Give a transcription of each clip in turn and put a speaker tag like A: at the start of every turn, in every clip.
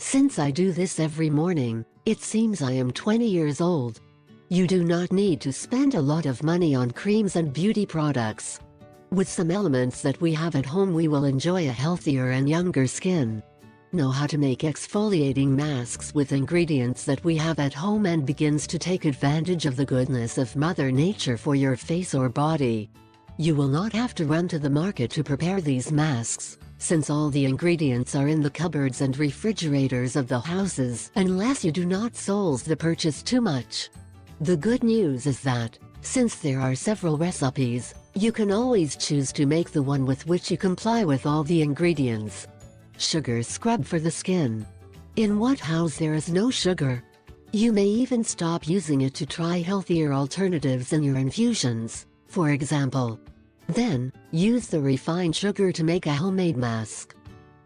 A: Since I do this every morning, it seems I am 20 years old. You do not need to spend a lot of money on creams and beauty products. With some elements that we have at home, we will enjoy a healthier and younger skin. Know how to make exfoliating masks with ingredients that we have at home and begins to take advantage of the goodness of Mother Nature for your face or body. You will not have to run to the market to prepare these masks, since all the ingredients are in the cupboards and refrigerators of the houses, unless you do not source the purchase too much. The good news is that, since there are several recipes, you can always choose to make the one with which you comply with all the ingredients. Sugar scrub for the skin. In what house there is no sugar? You may even stop using it to try healthier alternatives in your infusions, for example. Then, use the refined sugar to make a homemade mask.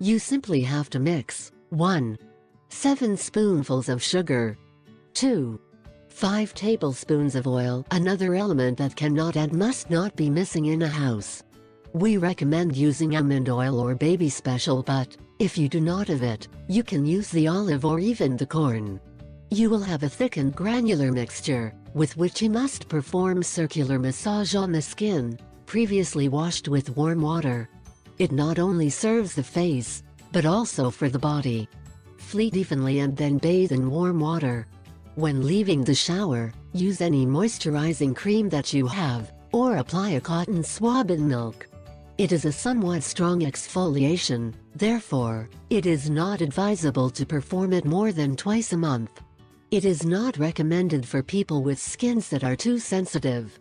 A: You simply have to mix 1. 7 spoonfuls of sugar. 2. 5 tablespoons of oil. Another element that cannot and must not be missing in a house. We recommend using almond oil or baby special, but if you do not have it, you can use the olive or even the corn. You will have a thick and granular mixture, with which you must perform circular massage on the skin, previously washed with warm water. It not only serves the face, but also for the body. Fleet evenly and then bathe in warm water. When leaving the shower, use any moisturizing cream that you have, or apply a cotton swab in milk. It is a somewhat strong exfoliation, therefore, it is not advisable to perform it more than twice a month. It is not recommended for people with skins that are too sensitive.